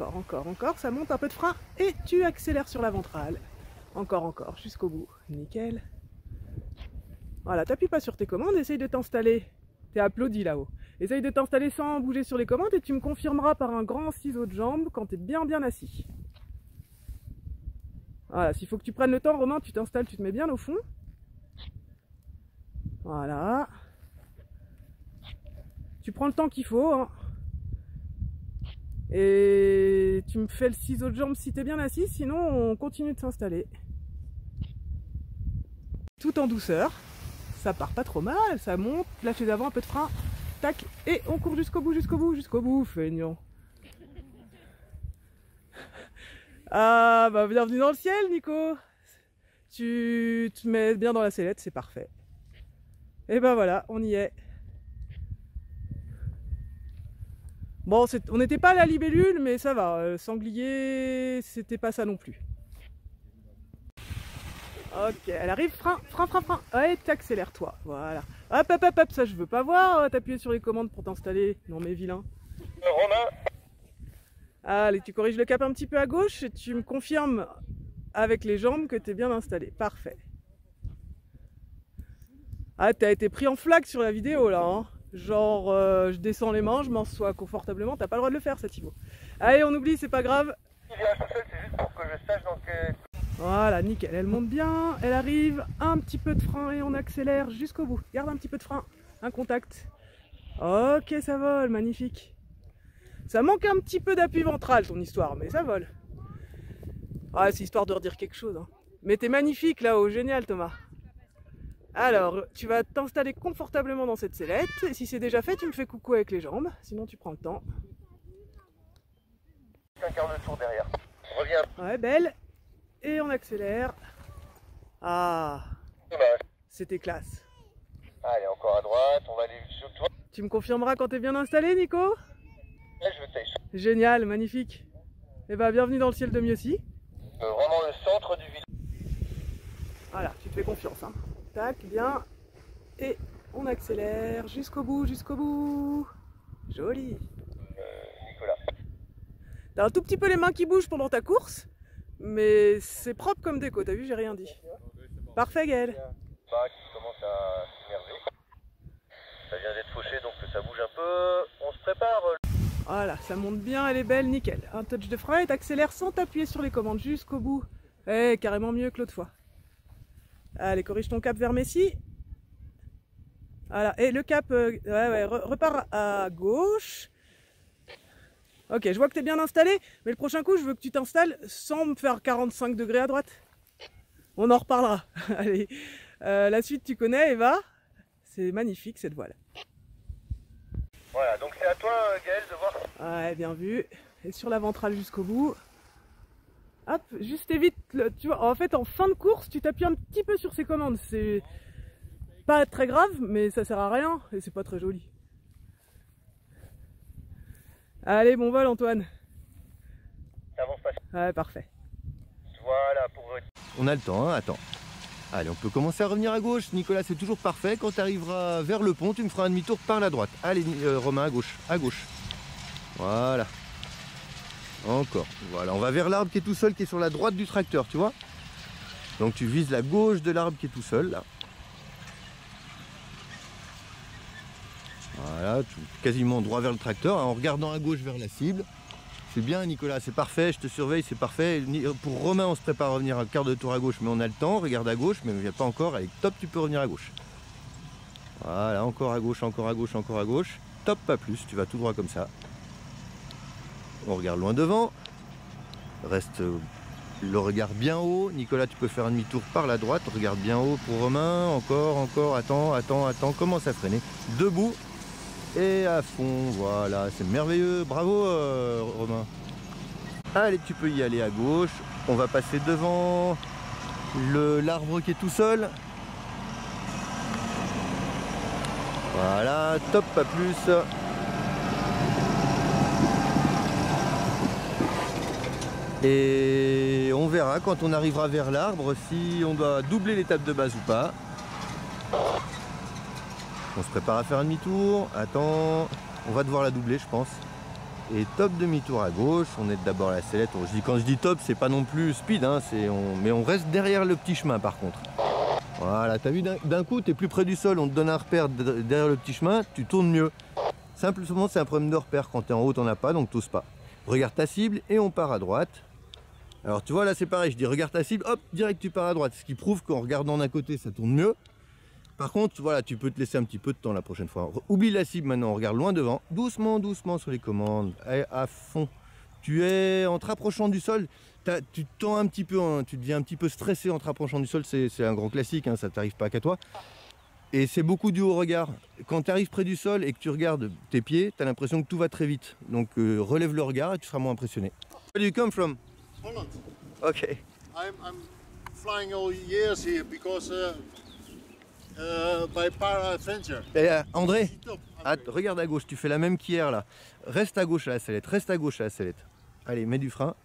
encore, ça monte un peu de frein et tu accélères sur la ventrale. Encore, jusqu'au bout. Nickel. Voilà, t'appuies pas sur tes commandes, essaye de t'installer. T'es applaudi là-haut. Essaye de t'installer sans bouger sur les commandes et tu me confirmeras par un grand ciseau de jambe quand t'es bien assis. Voilà, s'il faut que tu prennes le temps, Romain, tu t'installes, tu te mets bien au fond. Voilà. Tu prends le temps qu'il faut, hein. Et tu me fais le ciseau de jambe si t'es bien assis, sinon on continue de s'installer. Tout en douceur. Ça part pas trop mal, ça monte, lâchez d'avant un peu de frein, tac, et on court jusqu'au bout, feignant. Ah bah bienvenue dans le ciel, Nico. Tu te mets bien dans la sellette, c'est parfait. Et ben voilà, on y est. Bon, on n'était pas à la libellule, mais ça va, sanglier, c'était pas ça non plus. Ok, elle arrive, frein. Ouais, t'accélères toi, voilà. Hop, ça je veux pas voir, t'appuyer sur les commandes pour t'installer. Non mais vilain. Romain. Allez, tu corriges le cap un petit peu à gauche et tu me confirmes avec les jambes que t'es bien installé. Parfait. Ah, t'as été pris en flag sur la vidéo là, hein. Genre, je descends les mains, je m'assois confortablement, t'as pas le droit de le faire, ça Thibaut. Allez, on oublie, c'est pas grave. Il vient tout seul, c'est juste pour que je sache dans quel... Voilà, nickel, elle monte bien, elle arrive, un petit peu de frein et on accélère jusqu'au bout. Garde un petit peu de frein, un contact. Ok, ça vole, magnifique. Ça manque un petit peu d'appui ventral ton histoire, mais ça vole. Ouais, c'est histoire de redire quelque chose, hein. Mais t'es magnifique là-haut, génial Thomas. Alors, tu vas t'installer confortablement dans cette sellette, et si c'est déjà fait, tu me fais coucou avec les jambes, sinon tu prends le temps. Un quart de tour derrière. Reviens. Ouais, belle. Et on accélère. Ah, c'était classe. Allez, encore à droite, on va aller sur toi. Tu me confirmeras quand t'es bien installé, Nico? Là, je vais t'aller. Génial, magnifique. Et bah, bienvenue dans le ciel de Mieuxy. Vraiment le centre du village. Voilà, tu te fais confiance, hein. Tac, bien. Et on accélère jusqu'au bout. Joli. Nicolas. T'as un tout petit peu les mains qui bougent pendant ta course, mais c'est propre comme déco, t'as vu, j'ai rien dit. Parfait, Gaël. Bah, qui commence à s'énerver. Ça vient d'être fauché, donc ça bouge un peu. On se prépare. Voilà, ça monte bien, elle est belle, nickel. Un touch de frein et t'accélères sans t'appuyer sur les commandes jusqu'au bout. Eh, carrément mieux que l'autre fois. Allez, corrige ton cap vers Messi. Voilà, et le cap, repars à gauche. Ok, je vois que tu es bien installé, mais le prochain coup, je veux que tu t'installes sans me faire 45 degrés à droite. On en reparlera. Allez, la suite, tu connais, Eva. C'est magnifique, cette voile. Voilà, donc c'est à toi, Gaël, de voir. Ouais, bien vu. Et sur la ventrale jusqu'au bout. Hop, juste évite, tu vois, en fait, en fin de course, tu t'appuies un petit peu sur ces commandes. C'est pas très grave, mais ça sert à rien, et c'est pas très joli. Allez, bon vol Antoine. Ça avance pas. Ouais, parfait. Voilà, pour... On a le temps, hein, attends. Allez, on peut commencer à revenir à gauche. Nicolas, c'est toujours parfait. Quand tu arriveras vers le pont, tu me feras un demi-tour par la droite. Allez, Romain, à gauche, à gauche. Voilà. Encore. Voilà, on va vers l'arbre qui est tout seul, qui est sur la droite du tracteur, tu vois. Donc tu vises la gauche de l'arbre qui est tout seul, là. Voilà, quasiment droit vers le tracteur, hein, en regardant à gauche vers la cible. C'est bien Nicolas, c'est parfait, je te surveille, c'est parfait. Pour Romain, on se prépare à revenir un quart de tour à gauche, mais on a le temps, regarde à gauche, mais il n'y a pas encore. Allez, top, tu peux revenir à gauche. Voilà, encore à gauche, encore à gauche, encore à gauche. Top, pas plus, tu vas tout droit comme ça. On regarde loin devant. Reste le regard bien haut. Nicolas, tu peux faire un demi-tour par la droite, regarde bien haut pour Romain. Encore, attends, commence à freiner. Debout. Et à fond, voilà, c'est merveilleux, bravo Romain. Allez, tu peux y aller à gauche, on va passer devant l'arbre qui est tout seul. Voilà, top, pas plus. Et on verra quand on arrivera vers l'arbre si on doit doubler l'étape de base ou pas. On se prépare à faire un demi-tour. Attends, on va devoir la doubler, je pense. Et top demi-tour à gauche, on aide d'abord la sellette. Quand je dis top, c'est pas non plus speed, hein, mais on reste derrière le petit chemin par contre. Voilà, t'as vu, d'un coup, tu es plus près du sol, on te donne un repère derrière le petit chemin, tu tournes mieux. Simplement, c'est un problème de repère. Quand tu es en haut, t'en as pas, donc t'oses pas. Regarde ta cible et on part à droite. Alors tu vois, là c'est pareil, je dis regarde ta cible, hop, direct tu pars à droite. Ce qui prouve qu'en regardant d'un côté, ça tourne mieux. Par contre, voilà, tu peux te laisser un petit peu de temps la prochaine fois. Oublie la cible maintenant, on regarde loin devant. Doucement, doucement sur les commandes. Et à fond. Tu es en te rapprochant du sol. Tu te tends un petit peu, hein, tu deviens un petit peu stressé en te rapprochant du sol. C'est un grand classique, hein, ça t'arrive pas qu'à toi. Et c'est beaucoup dû au regard. Quand tu arrives près du sol et que tu regardes tes pieds, tu as l'impression que tout va très vite. Donc relève le regard et tu seras moins impressionné. Where do you come from? Holland. Ok. I'm flying all years here because by para-adventure. André, Top. regarde à gauche, tu fais la même qu'hier là. Reste à gauche à la sellette, reste à gauche à la sellette. Allez, mets du frein.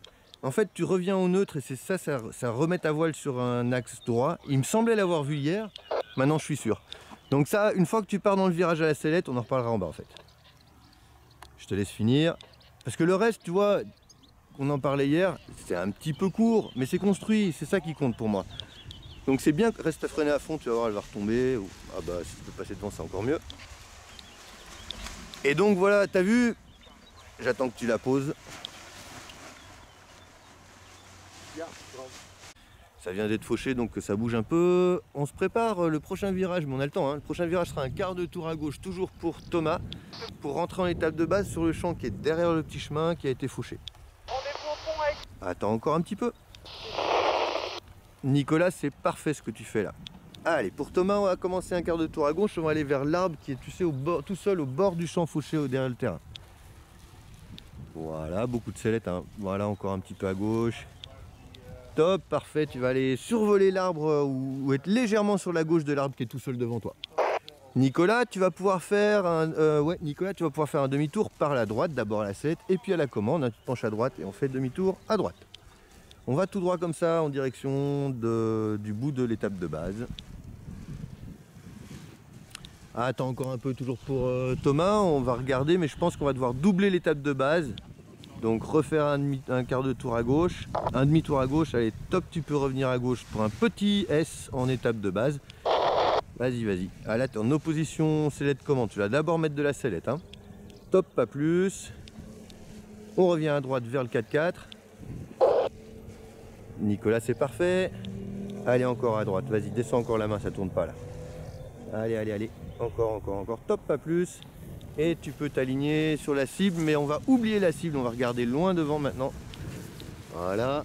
En fait, tu reviens au neutre et c'est ça remet ta voile sur un axe droit. Il me semblait l'avoir vu hier, maintenant je suis sûr. Donc ça, une fois que tu pars dans le virage à la sellette, on en reparlera en bas en fait. Je te laisse finir. Parce que le reste, tu vois, on en parlait hier, c'est un petit peu court, mais c'est construit, c'est ça qui compte pour moi. Donc c'est bien, reste à freiner à fond, tu vas voir, elle va retomber. Ou, ah bah, si tu peux passer devant, c'est encore mieux. Et donc voilà, t'as vu, j'attends que tu la poses. Ça vient d'être fauché, donc ça bouge un peu. On se prépare le prochain virage, mais on a le temps, hein. Le prochain virage sera un quart de tour à gauche, toujours pour Thomas, pour rentrer en étape de base sur le champ qui est derrière le petit chemin qui a été fauché. Attends encore un petit peu. Nicolas, c'est parfait ce que tu fais là. Allez, pour Thomas, on va commencer un quart de tour à gauche. On va aller vers l'arbre qui est, tu sais, tout seul au bord du champ fauché derrière le terrain. Voilà, beaucoup de sellettes, hein. Voilà, encore un petit peu à gauche. Top, parfait. Tu vas aller survoler l'arbre ou être légèrement sur la gauche de l'arbre qui est tout seul devant toi. Nicolas, tu vas pouvoir faire un demi-tour par la droite, d'abord à la sellette et puis à la commande. Tu te penches à droite et on fait demi-tour à droite. On va tout droit comme ça en direction du bout de l'étape de base. Attends encore un peu toujours pour Thomas, on va regarder, mais je pense qu'on va devoir doubler l'étape de base. Donc refaire un quart de tour à gauche, un demi-tour à gauche, allez top, tu peux revenir à gauche pour un petit S en étape de base. Vas-y, vas-y. Ah là, tu es en opposition sellette commande, tu vas d'abord mettre de la sellette. Hein. Top, pas plus. On revient à droite vers le 4x4. Nicolas, c'est parfait. Allez, encore à droite, vas-y, descends encore la main, ça tourne pas là. Allez, allez, allez. Encore, encore, encore. Top, pas plus. Et tu peux t'aligner sur la cible, mais on va oublier la cible, on va regarder loin devant maintenant. Voilà.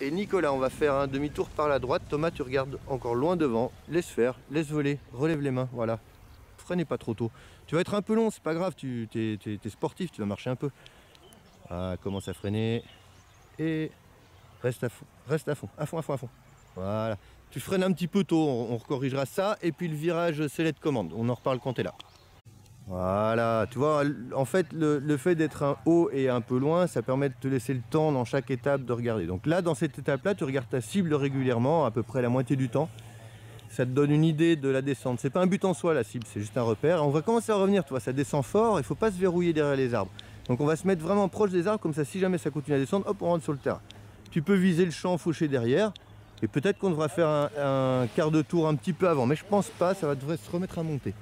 Et Nicolas, on va faire un demi-tour par la droite. Thomas, tu regardes encore loin devant. Laisse faire, laisse voler, relève les mains, voilà. Freinez pas trop tôt. Tu vas être un peu long, c'est pas grave, tu es sportif, tu vas marcher un peu. Ah, commence à freiner. Et reste à fond, reste à fond, à fond, à fond, à fond. Voilà. Tu freines un petit peu tôt, on corrigera ça. Et puis le virage sellette commande, on en reparle quand tu es là. Voilà, tu vois, en fait, le fait d'être un haut et un peu loin, ça permet de te laisser le temps dans chaque étape de regarder. Donc là, dans cette étape-là, tu regardes ta cible régulièrement, à peu près la moitié du temps. Ça te donne une idée de la descente. C'est pas un but en soi, la cible, c'est juste un repère. On va commencer à revenir, tu vois, ça descend fort, il ne faut pas se verrouiller derrière les arbres. Donc on va se mettre vraiment proche des arbres, comme ça, si jamais ça continue à descendre, hop, on rentre sur le terrain. Tu peux viser le champ fauché derrière, et peut-être qu'on devra faire un quart de tour un petit peu avant, mais je pense pas, ça devrait se remettre à monter.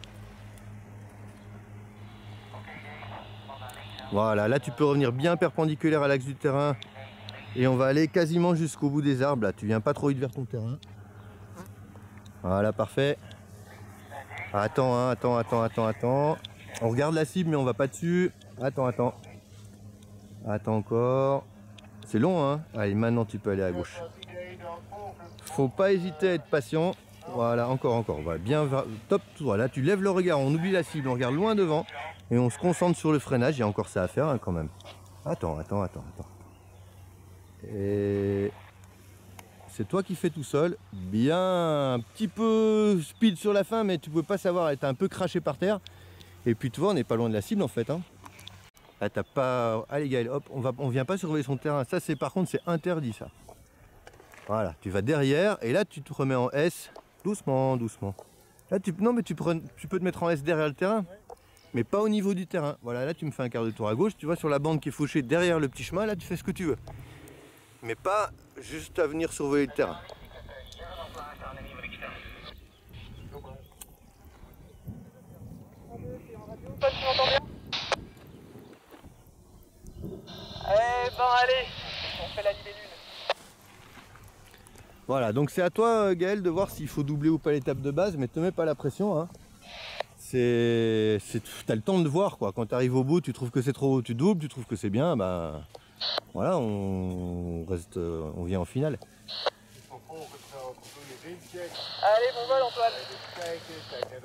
Voilà, là tu peux revenir bien perpendiculaire à l'axe du terrain et on va aller quasiment jusqu'au bout des arbres. Là, tu viens pas trop vite vers ton terrain. Voilà, parfait. Attends, hein, attends. On regarde la cible mais on va pas dessus. Attends. Attends encore. C'est long, hein. Allez, maintenant tu peux aller à gauche. Faut pas hésiter à être patient. Voilà, encore. Voilà, bien, top. Voilà, tu lèves le regard, on oublie la cible, on regarde loin devant. Et on se concentre sur le freinage, il y a encore ça à faire hein, quand même. Attends. Et c'est toi qui fais tout seul. Bien, un petit peu speed sur la fin, mais tu peux pas savoir, elle est un peu craché par terre. Et puis tu vois, on n'est pas loin de la cible en fait. Hein. Là, t'as pas... Allez Gaël, hop, on vient pas surveiller son terrain. Ça, c'est par contre, c'est interdit ça. Voilà, tu vas derrière et là, tu te remets en S, doucement. Là, non, mais tu peux te mettre en S derrière le terrain. mais pas au niveau du terrain. Voilà, là tu me fais un quart de tour à gauche, tu vois sur la bande qui est fauchée derrière le petit chemin, là tu fais ce que tu veux. Mais pas juste à venir survoler le terrain. Pas tu m'entends bien? Eh ben allez, on fait la libellule. Voilà, donc c'est à toi Gaël de voir s'il faut doubler ou pas l'étape de base, mais te mets pas la pression. Hein. T'as le temps de voir quoi. Quand tu arrives au bout, tu trouves que c'est trop haut, tu doubles, tu trouves que c'est bien, bah voilà, on vient en finale. Allez, bon vol Antoine.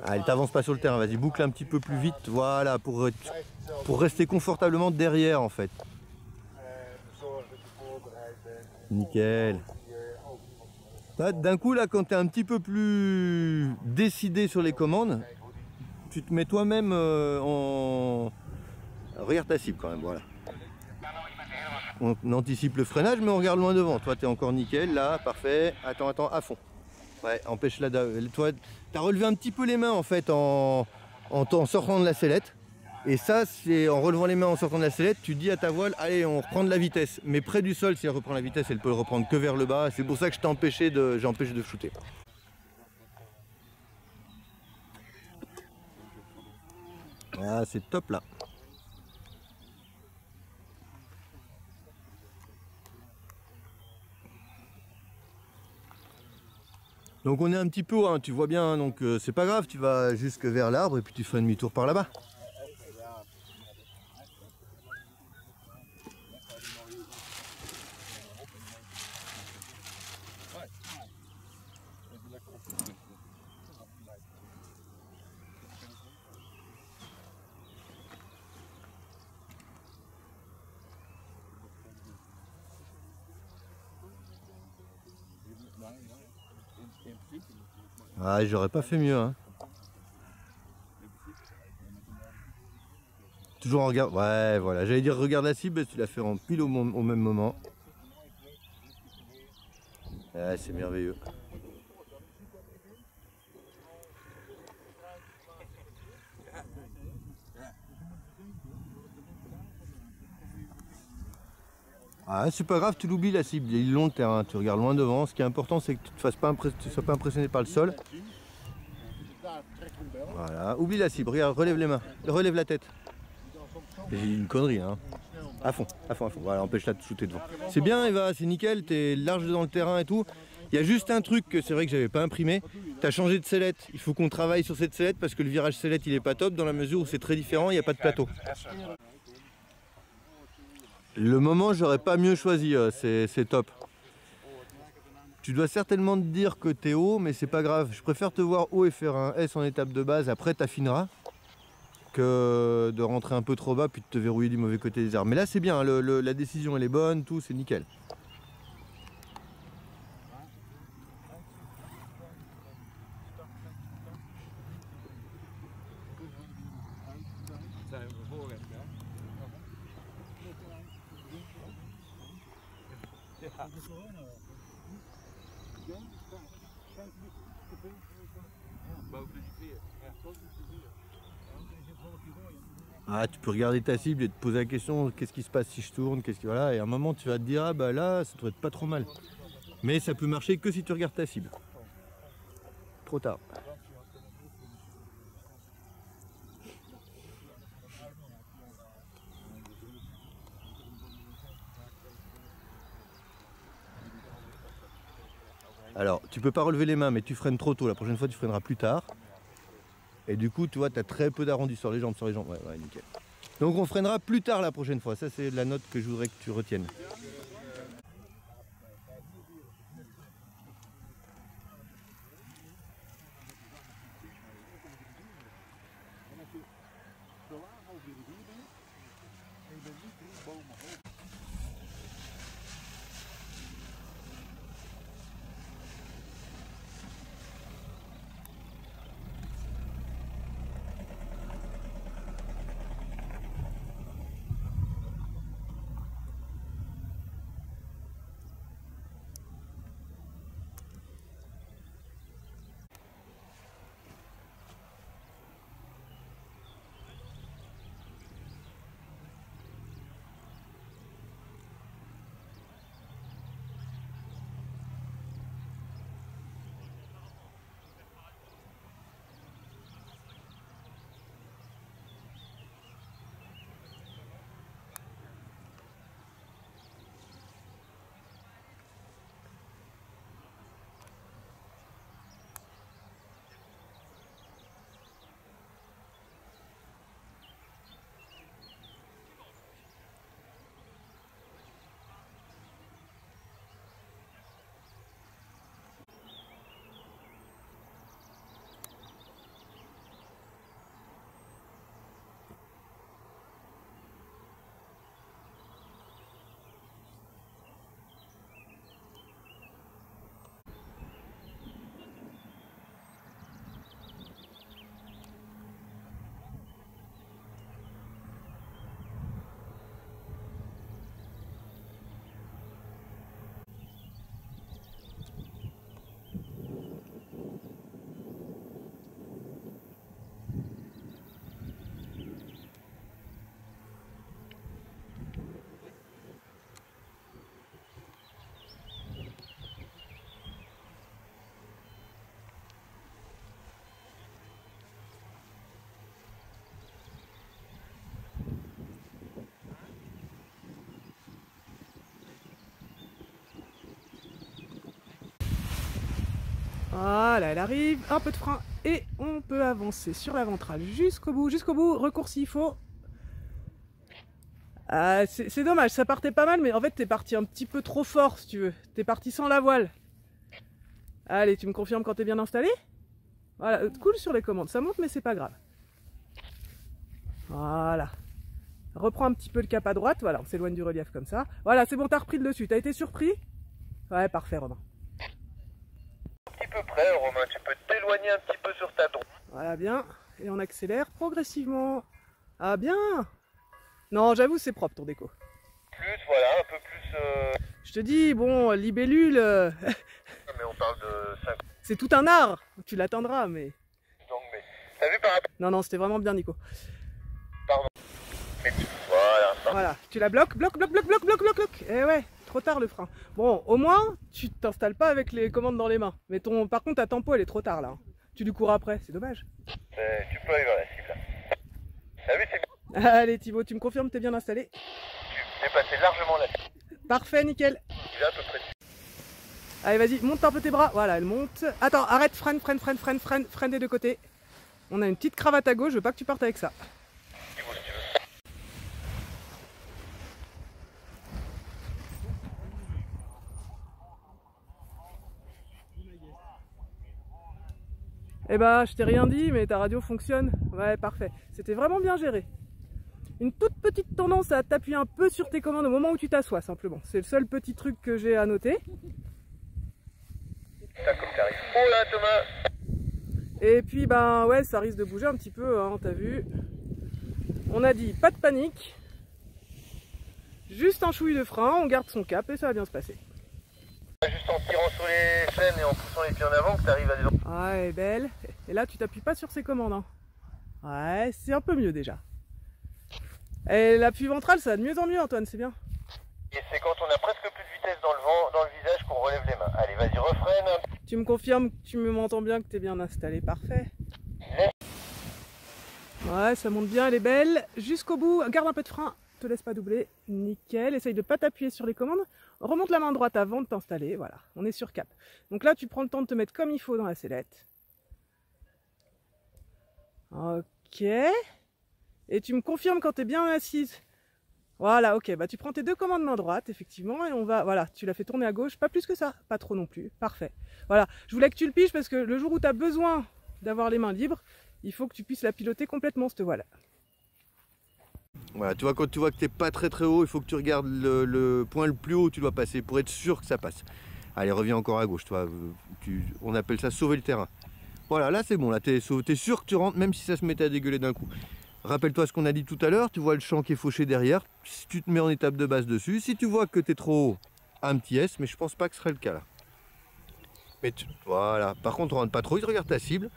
Allez, t'avances pas sur le terrain, vas-y, boucle un petit peu plus vite, voilà, pour rester confortablement derrière en fait. Nickel. D'un coup là, quand tu es un petit peu plus décidé sur les commandes, tu te mets toi-même en... Regarde ta cible quand même, voilà. On anticipe le freinage mais on regarde loin devant. Toi tu es encore nickel, là, parfait. Attends, à fond. Ouais, empêche-la de... Toi, tu as relevé un petit peu les mains en fait en sortant de la sellette. Et ça, c'est en relevant les mains en sortant de la sellette, tu dis à ta voile, allez, on reprend de la vitesse. Mais près du sol, si elle reprend la vitesse, elle peut le reprendre que vers le bas. C'est pour ça que j'ai empêché de shooter. Ah, c'est top là. Donc on est un petit peu haut, hein, tu vois bien, donc c'est pas grave, tu vas jusque vers l'arbre et puis tu fais un demi-tour par là-bas. Ah, j'aurais pas fait mieux. Hein. Toujours en regard. Ouais, voilà. J'allais dire regarde la cible, tu l'as fait en pile au même moment. Ouais, c'est merveilleux. Ah, c'est pas grave, tu l'oublies la cible, il est long le terrain, tu regardes loin devant. Ce qui est important, c'est que tu ne sois pas impressionné par le sol. Voilà, oublie la cible, regarde, relève les mains, relève la tête. C'est une connerie, hein. À fond, voilà, empêche-la de shooter devant. C'est bien Eva, c'est nickel, t'es large dans le terrain et tout. Il y a juste un truc que c'est vrai que j'avais pas imprimé, tu as changé de sellette. Il faut qu'on travaille sur cette sellette parce que le virage sellette il est pas top dans la mesure où c'est très différent, il n'y a pas de plateau. Le moment, j'aurais pas mieux choisi, c'est top. Tu dois certainement te dire que t'es haut, mais c'est pas grave. Je préfère te voir haut et faire un S en étape de base, après t'affineras, que de rentrer un peu trop bas puis de te verrouiller du mauvais côté des arbres. Mais là c'est bien, hein, la décision elle est bonne, tout, c'est nickel. Ah, tu peux regarder ta cible et te poser la question qu'est-ce qui se passe si je tourne, voilà, et à un moment tu vas te dire ah bah là ça doit être pas trop mal. Mais ça peut marcher que si tu regardes ta cible. Trop tard. Alors, tu peux pas relever les mains, mais tu freines trop tôt. La prochaine fois, tu freineras plus tard. Et du coup, tu vois, tu as très peu d'arrondi sur les jambes, Ouais, nickel. Donc, on freinera plus tard la prochaine fois. Ça, c'est la note que je voudrais que tu retiennes. Voilà, elle arrive, un peu de frein et on peut avancer sur la ventrale jusqu'au bout, recours s'il faut. Ah, c'est dommage, ça partait pas mal, mais en fait t'es parti un petit peu trop fort si tu veux. T'es parti sans la voile. Allez, tu me confirmes quand t'es bien installé? Voilà, cool sur les commandes, ça monte mais c'est pas grave. Voilà. Reprends un petit peu le cap à droite, voilà, on s'éloigne du relief comme ça. Voilà, c'est bon, t'as repris le dessus, t'as été surpris? Ouais, parfait Romain. Un petit peu près, Romain, tu peux t'éloigner un petit peu sur ta droite. Voilà, bien. Et on accélère progressivement. Ah, bien. Non, j'avoue, c'est propre ton déco. Plus, voilà, un peu plus... Je te dis, bon, libellule, Mais on parle de 5 c'est tout un art. Tu l'atteindras, mais... donc, mais... T'as vu par rapport... Non, c'était vraiment bien, Nico. Pardon. Voilà. Voilà, tu la bloques, bloque. Eh ouais, trop tard le frein. Bon, au moins, tu t'installes pas avec les commandes dans les mains. Mais par contre, ta tempo, elle est trop tard, là. Tu lui cours après, c'est dommage. Tu peux aller vers la cible. T'as vu, c'est bien. Allez, Thibaut, tu me confirmes que t'es bien installé? Tu dépassais largement la cible. Parfait, nickel. Tu l'as à peu près. Allez, vas-y, monte un peu tes bras. Voilà, elle monte. Attends, arrête, freine des deux côtés. On a une petite cravate à gauche, je veux pas que tu partes avec ça. Tu bouges, tu veux. Eh ben, je t'ai rien dit, mais ta radio fonctionne. Ouais, parfait. C'était vraiment bien géré. Une toute petite tendance à t'appuyer un peu sur tes commandes au moment où tu t'assois, simplement. C'est le seul petit truc que j'ai à noter. Ça, comme t'arrives. Oh là, Thomas. Et puis, ben ouais, ça risque de bouger un petit peu, hein, t'as vu. On a dit, pas de panique. Juste un chouille de frein, on garde son cap et ça va bien se passer. Juste en tirant sur les chaînes et en poussant les pieds en avant que t'arrives à des... Ah, elle est belle. Et là, tu t'appuies pas sur ses commandes. Hein. Ouais, c'est un peu mieux déjà. Et l'appui ventral, ça va de mieux en mieux, Antoine, c'est bien. Et c'est quand on a presque plus de vitesse dans le vent, dans le visage qu'on relève les mains. Allez, vas-y, refreine. Tu me confirmes que tu m'entends bien, que t'es bien installé, parfait. Ouais, ça monte bien, elle est belle. Jusqu'au bout, garde un peu de frein, te laisse pas doubler. Nickel, essaye de pas t'appuyer sur les commandes. Remonte la main droite avant de t'installer, voilà, on est sur cap. Donc là, tu prends le temps de te mettre comme il faut dans la sellette. Ok. Et tu me confirmes quand t'es bien assise. Voilà, ok, bah tu prends tes deux commandes main droite, effectivement, et on va, voilà, tu l'as fait tourner à gauche, pas plus que ça, pas trop non plus, parfait. Voilà, je voulais que tu le piges parce que le jour où tu as besoin d'avoir les mains libres, il faut que tu puisses la piloter complètement, cette voile. Voilà, tu vois, quand tu vois que t'es pas très haut, il faut que tu regardes le point le plus haut où tu dois passer pour être sûr que ça passe. Allez, reviens encore à gauche, toi. On appelle ça sauver le terrain. Voilà, là c'est bon, là t'es sûr que tu rentres, même si ça se mettait à dégueuler d'un coup. Rappelle-toi ce qu'on a dit tout à l'heure, tu vois le champ qui est fauché derrière, si tu te mets en étape de base dessus, si tu vois que tu es trop haut, un petit S, mais je pense pas que ce serait le cas là. Mais voilà, par contre on rentre pas trop vite, regarde ta cible,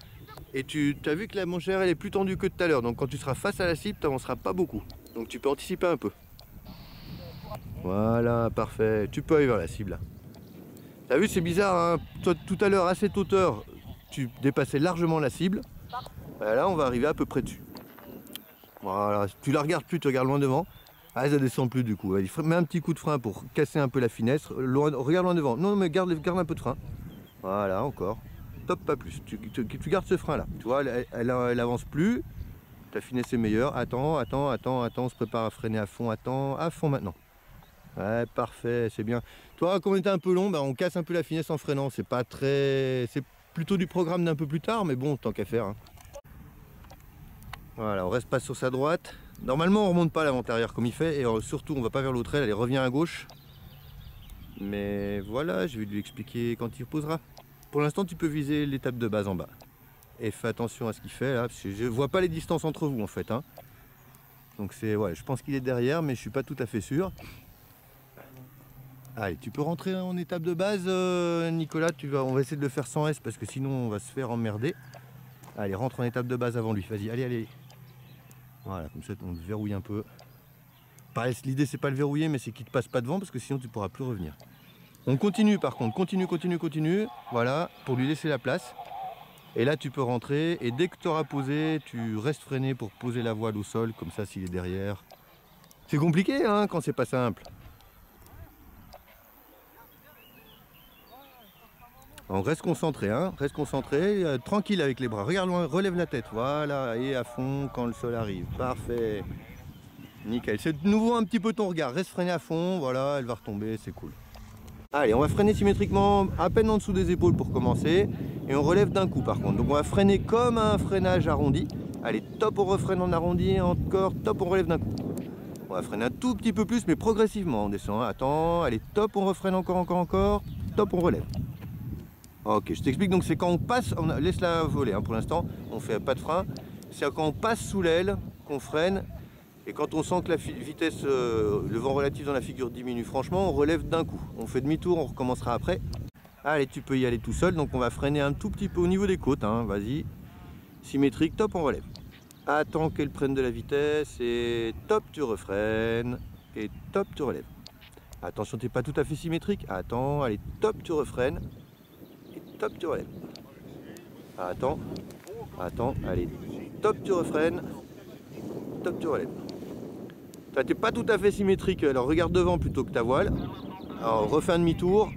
et tu as vu que la manchère elle est plus tendue que tout à l'heure, donc quand tu seras face à la cible, tu n'avanceras pas beaucoup, donc tu peux anticiper un peu. Voilà, parfait, tu peux aller vers la cible là. T'as vu, c'est bizarre, hein, toi tout à l'heure à cette hauteur, tu dépassais largement la cible, là on va arriver à peu près dessus. Voilà, tu la regardes plus, tu regardes loin devant. Ah, ça descend plus du coup. Vas-y, mets un petit coup de frein pour casser un peu la finesse. Regarde loin devant. Non, mais garde un peu de frein. Voilà, encore. Top, pas plus. Tu gardes ce frein là. Tu vois, elle avance plus. Ta finesse est meilleure. Attends. On se prépare à freiner à fond. Attends, à fond maintenant. Ouais, parfait, c'est bien. Toi, quand on était un peu long, bah, on casse un peu la finesse en freinant. C'est pas très. C'est plutôt du programme d'un peu plus tard, mais bon, tant qu'à faire. Hein. Voilà, on reste pas sur sa droite. Normalement, on remonte pas à l'avant-arrière comme il fait, et surtout, on va pas vers l'autre aile, elle revient à gauche. Mais voilà, je vais lui expliquer quand il posera. Pour l'instant, tu peux viser l'étape de base en bas. Et fais attention à ce qu'il fait là, parce que je vois pas les distances entre vous en fait. Hein. Donc c'est, ouais, je pense qu'il est derrière, mais je suis pas tout à fait sûr. Allez, tu peux rentrer en étape de base, Nicolas. On va essayer de le faire sans S, parce que sinon, on va se faire emmerder. Allez, rentre en étape de base avant lui. Vas-y, allez. Voilà, comme ça on le verrouille un peu. Pareil, l'idée c'est pas le verrouiller, mais c'est qu'il te passe pas devant parce que sinon tu pourras plus revenir. On continue par contre, continue. Voilà, pour lui laisser la place. Et là tu peux rentrer et dès que tu auras posé, tu restes freiné pour poser la voile au sol, comme ça s'il est derrière. C'est compliqué hein, quand c'est pas simple. On reste concentré, hein, reste concentré, tranquille avec les bras. Regarde loin, relève la tête, voilà, et à fond quand le sol arrive. Parfait. Nickel. C'est de nouveau un petit peu ton regard. Reste freiné à fond, voilà, elle va retomber, c'est cool. Allez, on va freiner symétriquement à peine en dessous des épaules pour commencer. Et on relève d'un coup par contre. Donc on va freiner comme un freinage arrondi. Allez, top, on refreine en arrondi, encore, top, on relève d'un coup. On va freiner un tout petit peu plus, mais progressivement. On descend, attends, allez, top, on refreine encore, top, on relève. Ok, je t'explique, donc c'est quand on passe, laisse-la voler, hein, pour l'instant, on fait pas de frein. C'est quand on passe sous l'aile qu'on freine. Et quand on sent que la vitesse, le vent relatif dans la figure diminue, franchement, on relève d'un coup. On fait demi-tour, on recommencera après. Allez, tu peux y aller tout seul, donc on va freiner un tout petit peu au niveau des côtes, hein, vas-y. Symétrique, top, on relève. Attends qu'elle prenne de la vitesse et top, tu refreines. Et top, tu relèves. Attention, t'es pas tout à fait symétrique. Attends, allez, top, tu refreines. Et top, tu relèves. Attends, allez, top, tu refreines. Top, tu relèves. T'es pas tout à fait symétrique, alors regarde devant plutôt que ta voile. Alors refais un demi-tour.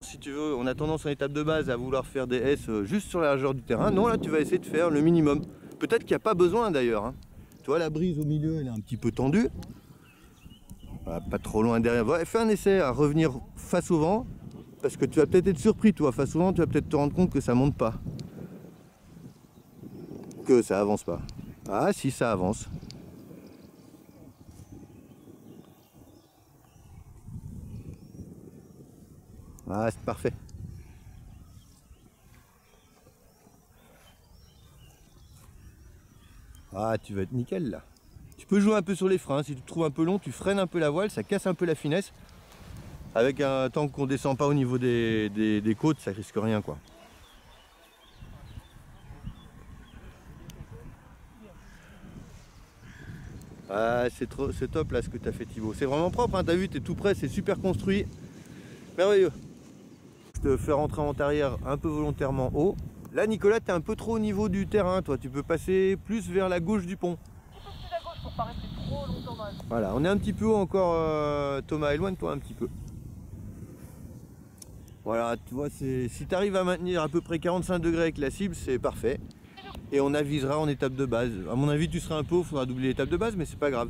Si tu veux, on a tendance en étape de base à vouloir faire des S juste sur la largeur du terrain. Non, là tu vas essayer de faire le minimum. Peut-être qu'il n'y a pas besoin d'ailleurs, hein. Tu vois, la brise au milieu, elle est un petit peu tendue. Voilà, pas trop loin derrière. Ouais, fais un essai à revenir face au vent. Parce que tu vas peut-être être surpris, toi, face au vent, tu vas peut-être te rendre compte que ça monte pas. Que ça avance pas. Ah si, ça avance. Ah, c'est parfait. Ah, tu vas être nickel là. Tu peux jouer un peu sur les freins. Si tu te trouves un peu long, tu freines un peu la voile, ça casse un peu la finesse. Avec un temps qu'on descend pas au niveau des côtes, ça risque rien quoi. Ah, c'est top là ce que tu as fait Thibaut. C'est vraiment propre, hein, t'as vu, t'es tout près, c'est super construit. Merveilleux. Je te fais rentrer en arrière un peu volontairement haut. Là Nicolas, t'es un peu trop au niveau du terrain, toi. Tu peux passer plus vers la gauche du pont. Un peu plus à gauche pour pas rester trop longtemps dans la... Voilà, on est un petit peu haut encore, Thomas, éloigne-toi un petit peu. Voilà, tu vois, si tu arrives à maintenir à peu près 45 degrés avec la cible, c'est parfait. Et on avisera en étape de base. À mon avis, tu seras un peu haut, il faudra doubler l'étape de base, mais c'est pas grave.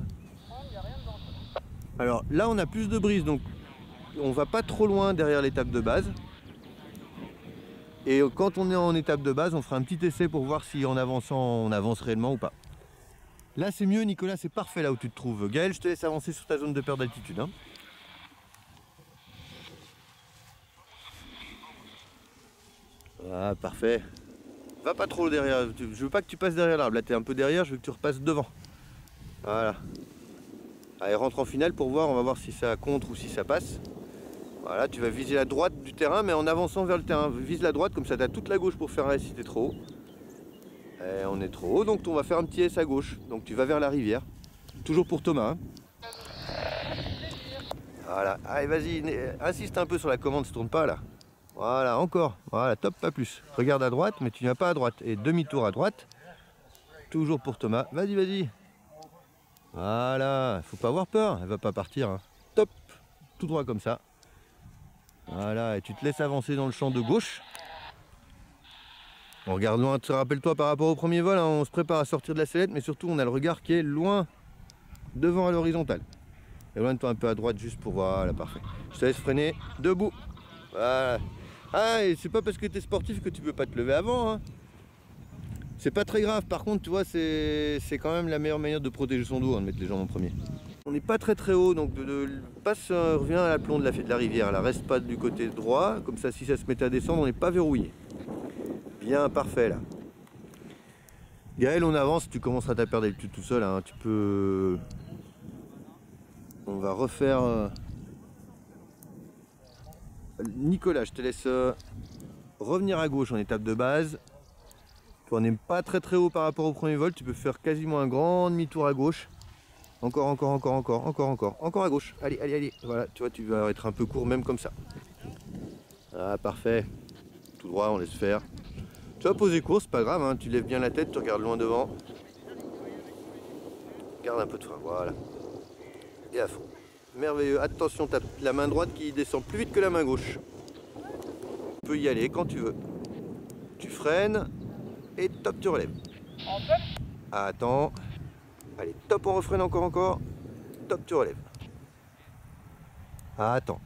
Alors là, on a plus de brise, donc on va pas trop loin derrière l'étape de base. Et quand on est en étape de base, on fera un petit essai pour voir si en avançant, on avance réellement ou pas. Là, c'est mieux, Nicolas, c'est parfait là où tu te trouves. Gaël, je te laisse avancer sur ta zone de perte d'altitude, hein. Ah, parfait. Va pas trop derrière, je veux pas que tu passes derrière l'arbre. Là, tu es un peu derrière, je veux que tu repasses devant. Voilà. Allez, rentre en finale pour voir, on va voir si ça contre ou si ça passe. Voilà, tu vas viser la droite du terrain, mais en avançant vers le terrain. Vise la droite, comme ça tu as toute la gauche pour faire un S si tu es trop haut. Et on est trop haut, donc on va faire un petit S à gauche. Donc tu vas vers la rivière. Toujours pour Thomas, hein. Voilà, allez vas-y, insiste un peu sur la commande, se tourne pas là. Voilà, encore, voilà, top, pas plus. Regarde à droite, mais tu n'as pas à droite. Et demi-tour à droite. Toujours pour Thomas, vas-y, vas-y. Voilà, faut pas avoir peur, elle va pas partir, hein. Top, tout droit comme ça. Voilà, et tu te laisses avancer dans le champ de gauche. On regarde loin, rappelle-toi par rapport au premier vol, hein, on se prépare à sortir de la sellette, mais surtout on a le regard qui est loin devant à l'horizontale. Éloigne-toi un peu à droite juste pour voir, voilà, parfait. Je te laisse freiner, debout. Voilà. Ah, et c'est pas parce que tu es sportif que tu peux pas te lever avant, hein. C'est pas très grave, par contre, tu vois, c'est quand même la meilleure manière de protéger son dos, hein, de mettre les jambes en premier. On n'est pas très haut, donc passe, reviens à l'aplomb de la rivière, là, reste pas du côté droit, comme ça si ça se mettait à descendre, on n'est pas verrouillé. Bien, parfait là. Gaël, on avance, tu commenceras ta perte d'altitude tout seul, hein, tu peux... On va refaire... Nicolas, je te laisse revenir à gauche en étape de base. On n'est pas très haut par rapport au premier vol, tu peux faire quasiment un grand demi-tour à gauche. Encore à gauche. Allez. Voilà, tu vois, tu vas être un peu court même comme ça. Ah, parfait. Tout droit, on laisse faire. Tu vas poser court, c'est pas grave, hein. Tu lèves bien la tête, tu regardes loin devant. Garde un peu de frein, voilà. Et à fond. Merveilleux. Attention, t'as la main droite qui descend plus vite que la main gauche. peux y aller quand tu veux. Tu freines et top, tu relèves. Attends. Allez, top, on refreine encore. Top, tu relèves. Attends.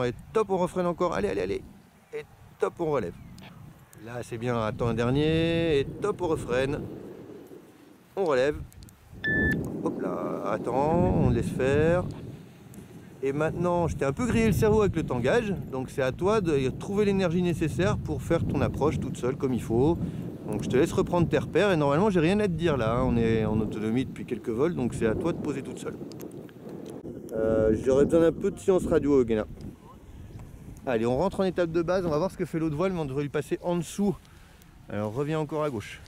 Et top, on refreine encore. Allez. Et top, on relève. Là, c'est bien. Attends, un dernier. Et top, on refreine. On relève. Hop là. Attends, on laisse faire. Et maintenant, je t'ai un peu grillé le cerveau avec le tangage. Donc, c'est à toi de trouver l'énergie nécessaire pour faire ton approche toute seule comme il faut. Donc, je te laisse reprendre tes repères. Et normalement, j'ai rien à te dire là. On est en autonomie depuis quelques vols. Donc, c'est à toi de poser toute seule. J'aurais besoin d'un peu de science radio, Guéna. Allez, on rentre en étape de base. On va voir ce que fait l'autre voile, mais on devrait lui passer en dessous. Alors, reviens encore à gauche.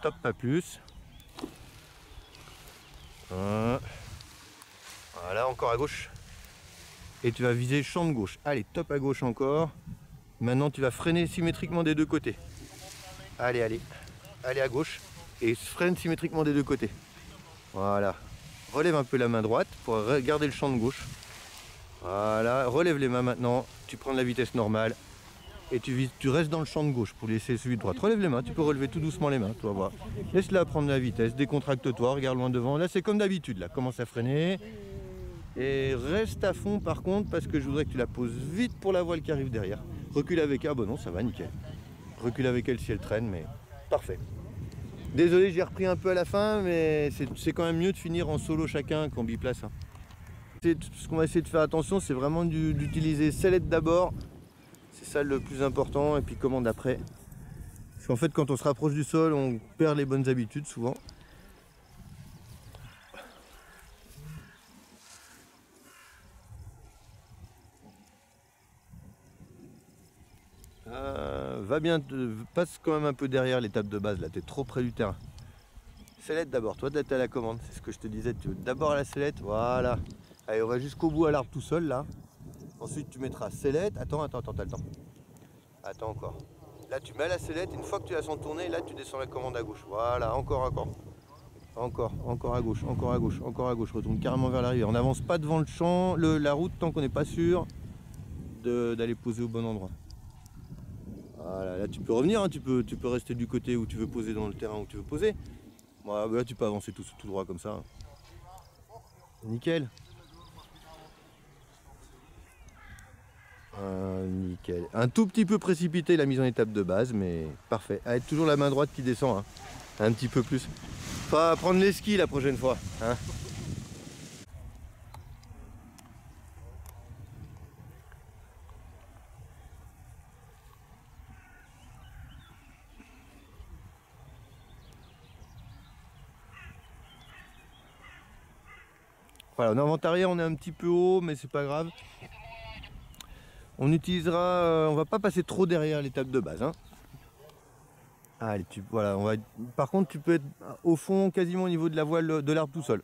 Top, pas plus. Voilà, encore à gauche. Et tu vas viser champ de gauche. Allez, top à gauche encore. Maintenant, tu vas freiner symétriquement des deux côtés. Allez à gauche. Et freine symétriquement des deux côtés. Voilà. Relève un peu la main droite pour garder le champ de gauche. Voilà. Relève les mains maintenant. Tu prends de la vitesse normale. Et tu restes dans le champ de gauche pour laisser celui de droite. Relève les mains. Tu peux relever tout doucement les mains. Tu vas voir. Laisse-la prendre la vitesse. Décontracte-toi. Regarde loin devant. Là, c'est comme d'habitude. Là, commence à freiner. Et reste à fond par contre parce que je voudrais que tu la poses vite pour la voile qui arrive derrière. Recule avec elle. Ah bon non, ça va, nickel. Recule avec elle si elle traîne, mais parfait. Désolé, j'ai repris un peu à la fin, mais c'est quand même mieux de finir en solo chacun qu'en biplace. Hein. Ce qu'on va essayer de faire attention, c'est vraiment d'utiliser sellette d'abord. C'est ça le plus important, et puis commande après. Parce qu'en fait, quand on se rapproche du sol, on perd les bonnes habitudes souvent. Va bien, passe quand même un peu derrière l'étape de base, là, tu es trop près du terrain. Sellette d'abord, toi t'es à la commande, c'est ce que je te disais, tu veux d'abord la sellette, voilà. Allez, on va jusqu'au bout à l'arbre tout seul, là. Ensuite tu mettras sellette, attends, t'as le temps. Attends encore. Là tu mets la sellette, une fois que tu la sens tourner, là tu descends la commande à gauche, voilà, encore à gauche, encore à gauche, retourne carrément vers l'arrivée. On n'avance pas devant le champ, la route tant qu'on n'est pas sûr d'aller poser au bon endroit. Voilà, là tu peux revenir, hein, tu peux rester du côté où tu veux poser dans le terrain où tu veux poser. Voilà, là tu peux avancer tout droit comme ça. Nickel. Nickel. Un tout petit peu précipité la mise en étape de base, mais parfait. Avec toujours la main droite qui descend, hein. Un petit peu plus. Pas prendre les skis la prochaine fois. Hein. Voilà, en avant arrière on est un petit peu haut, mais c'est pas grave. On utilisera, on va pas passer trop derrière l'étape de base. Hein. Allez, voilà, par contre tu peux être au fond, quasiment au niveau de la voile de l'arbre tout seul.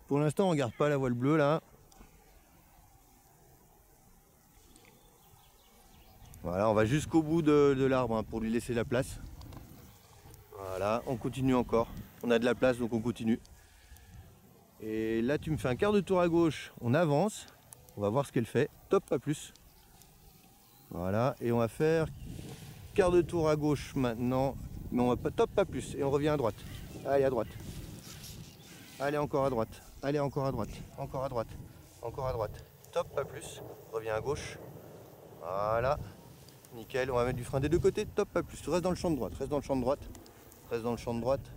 Pour l'instant on regarde pas la voile bleue là. Voilà, on va jusqu'au bout de l'arbre hein, pour lui laisser la place. Voilà, on continue encore. On a de la place donc on continue. Et là tu me fais un quart de tour à gauche, on avance. On va voir ce qu'elle fait. Top, pas plus. Voilà, et on va faire quart de tour à gauche maintenant. Mais on va pas top, pas plus. Et on revient à droite. Allez, à droite. Allez, encore à droite. Allez, encore à droite. Encore à droite. Encore à droite. Top, pas plus. Reviens à gauche. Voilà. Nickel, on va mettre du frein des deux côtés, top, pas plus. Tu restes dans le champ de droite, reste dans le champ de droite. Reste dans le champ de droite.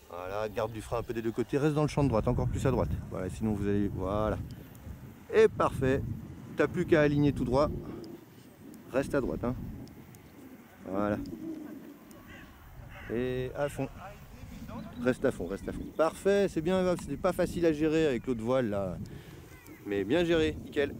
Voilà, garde du frein un peu des deux côtés, reste dans le champ de droite, encore plus à droite. Voilà, sinon vous allez... Voilà. Et parfait. T'as plus qu'à aligner tout droit. Reste à droite. Hein. Voilà. Et à fond. Reste à fond, reste à fond. Parfait, c'est bien, c'était pas facile à gérer avec l'autre voile là. Mais bien géré, nickel.